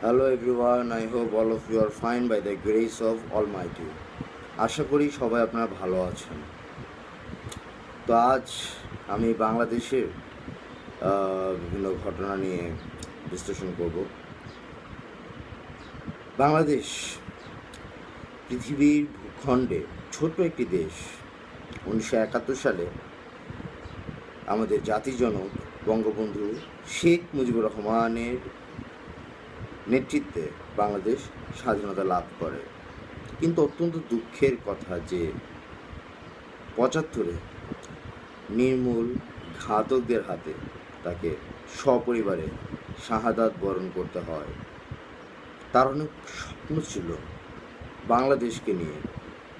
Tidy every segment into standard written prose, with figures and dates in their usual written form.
Hello everyone, I hope all of you are fine by the grace of Almighty. আশা করি সবাই আপনারা ভালো আছেন। তো আজ আমি বাংলাদেশের বিভিন্ন ঘটনা নিয়ে বিশ্লেষণ করব। বাংলাদেশ পৃথিবীর ভূখণ্ডে ছোট্ট একটি দেশ। 1971 সালে আমাদের জাতিজনক বঙ্গবন্ধু শেখ মুজিবুর রহমানের নেতৃত্বে বাংলাদেশ স্বাধীনতা লাভ করে। কিন্তু অত্যন্ত দুঃখের কথা যে 75-এ নির্মূল ঘাতকদের হাতে তাকে সপরিবারে শাহাদাত বরণ করতে হয়। তার অনেক স্বপ্ন ছিল বাংলাদেশকে নিয়ে,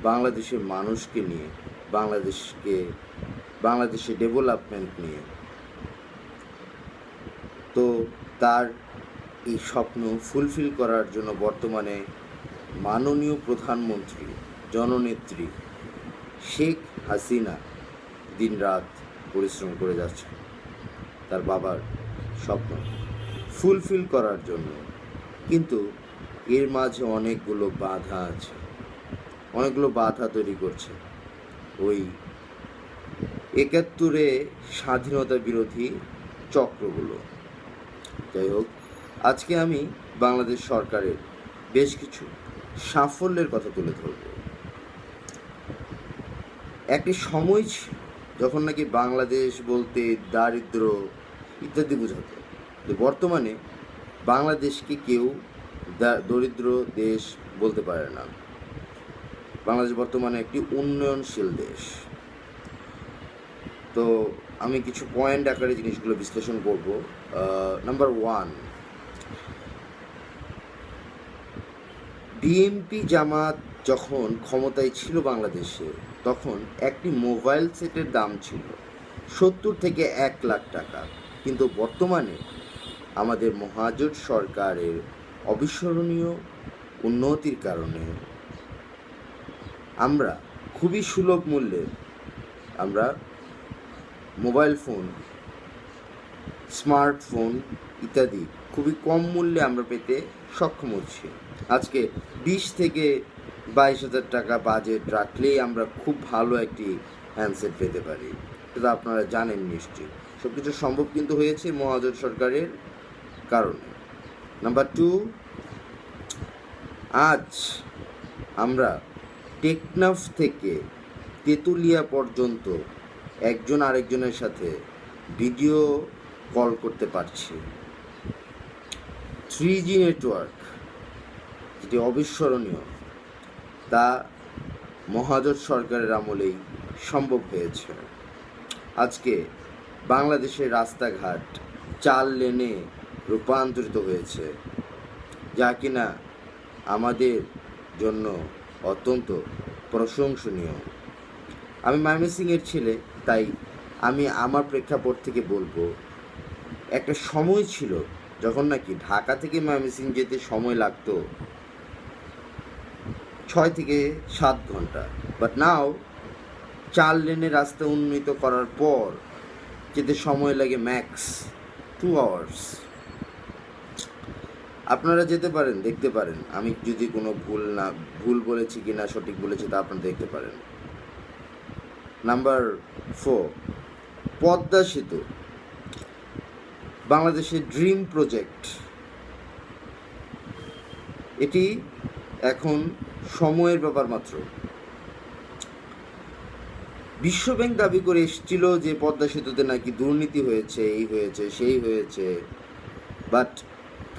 বাংলাদেশের মানুষকে নিয়ে, বাংলাদেশের ডেভেলপমেন্ট নিয়ে। তো তার এই স্বপ্ন ফুলফিল করার জন্য বর্তমানে মাননীয় প্রধানমন্ত্রী জননেত্রী শেখ হাসিনা দিনরাত পরিশ্রম করে যাচ্ছে তার বাবার স্বপ্ন ফুলফিল করার জন্য। কিন্তু এর মাঝে অনেকগুলো বাধা আছে, অনেকগুলো বাধা তৈরি করছে ওই 71-এ স্বাধীনতা বিরোধী চক্রগুলো। যাই হোক, আজকে আমি বাংলাদেশ সরকারের বেশ কিছু সাফল্যের কথা তুলে ধরব। একটি সময় ছিল যখন নাকি বাংলাদেশ বলতে দারিদ্র ইত্যাদি বোঝাতো। তো বর্তমানে বাংলাদেশকে কেউ দরিদ্র দেশ বলতে পারে না। বাংলাদেশ বর্তমানে একটি উন্নয়নশীল দেশ। তো আমি কিছু পয়েন্ট আকারে জিনিসগুলো বিশ্লেষণ করব। নাম্বার 1, বিএনপি জামাত যখন ক্ষমতায় ছিল বাংলাদেশে, তখন একটি মোবাইল সেটের দাম ছিল 70 থেকে 1 লাখ টাকা। কিন্তু বর্তমানে আমাদের মহাজোট সরকারের অবিস্মরণীয় উন্নতির কারণে আমরা খুবই সুলভ মূল্যে আমরা মোবাইল ফোন, স্মার্টফোন ইত্যাদি খুবই কম মূল্যে আমরা পেতে সক্ষম হচ্ছি। আজকে 20 থেকে 22,000 টাকা বাজেট রাখলেই আমরা খুব ভালো একটি হ্যান্ডসেট পেতে পারি। সেটা আপনারা জানেন নিশ্চয়ই। সব কিছু সম্ভব কিন্তু হয়েছে মহাজোট সরকারের কারণে। নাম্বার 2, আজ আমরা টেকনাফ থেকে তেঁতুলিয়া পর্যন্ত একজন আরেকজনের সাথে ভিডিও কল করতে পারছি। 3G নেটওয়ার্ক যেটি অবিস্মরণীয়, তা মহাজোট সরকারের আমলেই সম্ভব হয়েছে। আজকে বাংলাদেশের রাস্তাঘাট 4 লেনে রূপান্তরিত হয়েছে, যা কিনা আমাদের জন্য অত্যন্ত প্রশংসনীয়। আমি ময়মনসিংহের ছেলে, তাই আমি আমার প্রেক্ষাপট থেকে বলবো, একটা সময় ছিল যখন নাকি ঢাকা থেকে ময়মনসিংহ যেতে সময় লাগতো 6 থেকে 7 ঘন্টা, বাট নাও 4 লেনের রাস্তা উন্নীত করার পর যেতে সময় লাগে ম্যাক্স 2 আওয়ার্স। আপনারা যেতে পারেন, দেখতে পারেন, আমি যদি কোনো ভুল বলেছি কি না সঠিক বলেছি তা আপনারা দেখতে পারেন। নাম্বার 4, পদ্মা সেতু বাংলাদেশের ড্রিম প্রজেক্ট। এটি এখন সময়ের ব্যাপার মাত্র। বিশ্বব্যাংক দাবি করে এসেছিল যে পদ্মা সেতুতে নাকি দুর্নীতি হয়েছে, এই হয়েছে, সেই হয়েছে, বাট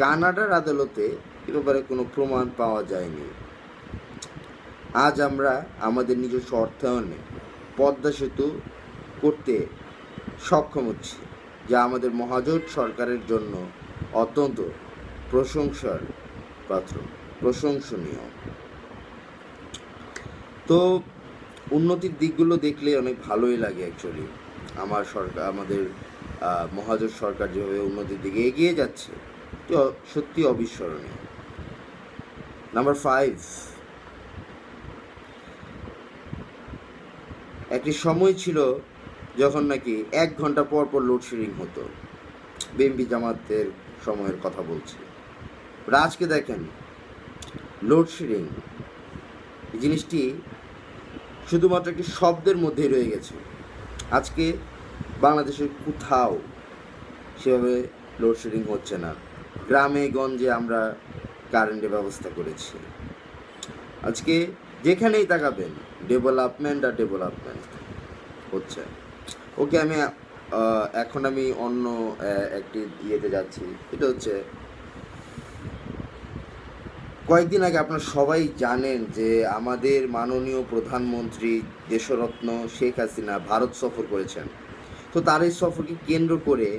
কানাডার আদালতে এ ব্যাপারে কোনো প্রমাণ পাওয়া যায়নি। আজ আমরা আমাদের নিজস্ব অর্থায়নে পদ্মা সেতু করতে সক্ষম হচ্ছি, যা আমাদের মহাজোট সরকারের জন্য অত্যন্ত প্রশংসার পাত্র, প্রশংসনীয়। তো উন্নতির দিকগুলো দেখলে অনেক ভালোই লাগে অ্যাকচুয়ালি। আমাদের মহাজোট সরকার যেভাবে উন্নতির দিকে এগিয়ে যাচ্ছে, সত্যি অবিস্মরণীয়। নাম্বার 5, একটি সময় ছিল যখন নাকি 1 ঘন্টা পর পর লোডশেডিং হতো। বিএনপি জামাতের সময়ের কথা বলছি। আজকে দেখেন লোডশেডিং এই জিনিসটি শুধুমাত্র একটি শব্দের মধ্যেই রয়ে গেছে। আজকে বাংলাদেশের কোথাও সেভাবে লোডশেডিং হচ্ছে না। গ্রামে গঞ্জে আমরা কারেন্টের ব্যবস্থা করেছি। আজকে যেখানেই তাকাবেন ডেভেলপমেন্ট আর ডেভেলপমেন্ট হচ্ছে। ওকে, এখন আমি অন্য একটি ইয়েতে যাচ্ছি। এটা হচ্ছে কয়েকদিন আগে আপনারা সবাই জানেন যে আমাদের মাননীয় প্রধানমন্ত্রী দেশরত্ন শেখ হাসিনা ভারত সফর করেছেন। তো তার এই সফরকে কেন্দ্র করে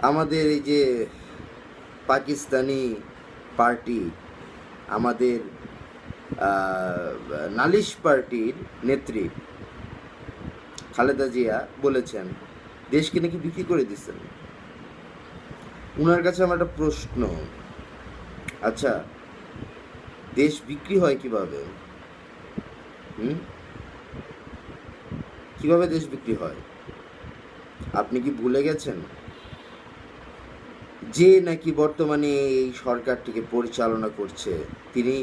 আমাদের এই যে পাকিস্তানি পার্টি, আমাদের নালিশ পার্টির নেত্রী খালেদা জিয়া বলেছেন দেশকে নাকি বিক্রি করে দিচ্ছেন। ওনার কাছে আমার একটা প্রশ্ন, আচ্ছা দেশ বিক্রি হয় কিভাবে? কিভাবে দেশ বিক্রি হয়? আপনি কি ভুলে গেছেন যে নাকি বর্তমানে এই সরকারটিকে পরিচালনা করছে তিনি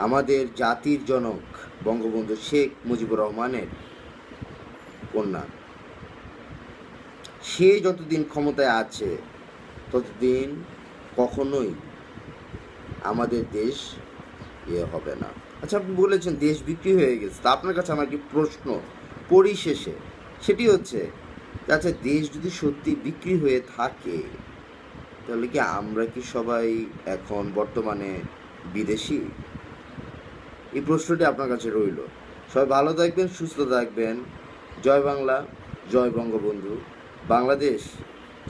আমাদের জাতির জনক বঙ্গবন্ধু শেখ মুজিবুর রহমানের কন্যা। সে যতদিন ক্ষমতায় আছে ততদিন কখনোই আমাদের দেশ হবে না। আচ্ছা, আপনি বলেছেন দেশ বিক্রি হয়ে গেছে, তা আপনার কাছে আমার একটি প্রশ্ন পরিশেষে, সেটি হচ্ছে আচ্ছা দেশ যদি সত্যি বিক্রি হয়ে থাকে তাহলে কি আমরা কি সবাই এখন বর্তমানে বিদেশি? এই প্রশ্নটি আপনার কাছে রইল। সবাই ভালো থাকবেন, সুস্থ থাকবেন। জয় বাংলা, জয় বঙ্গবন্ধু। বাংলাদেশ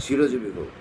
চিরজীবী হোক।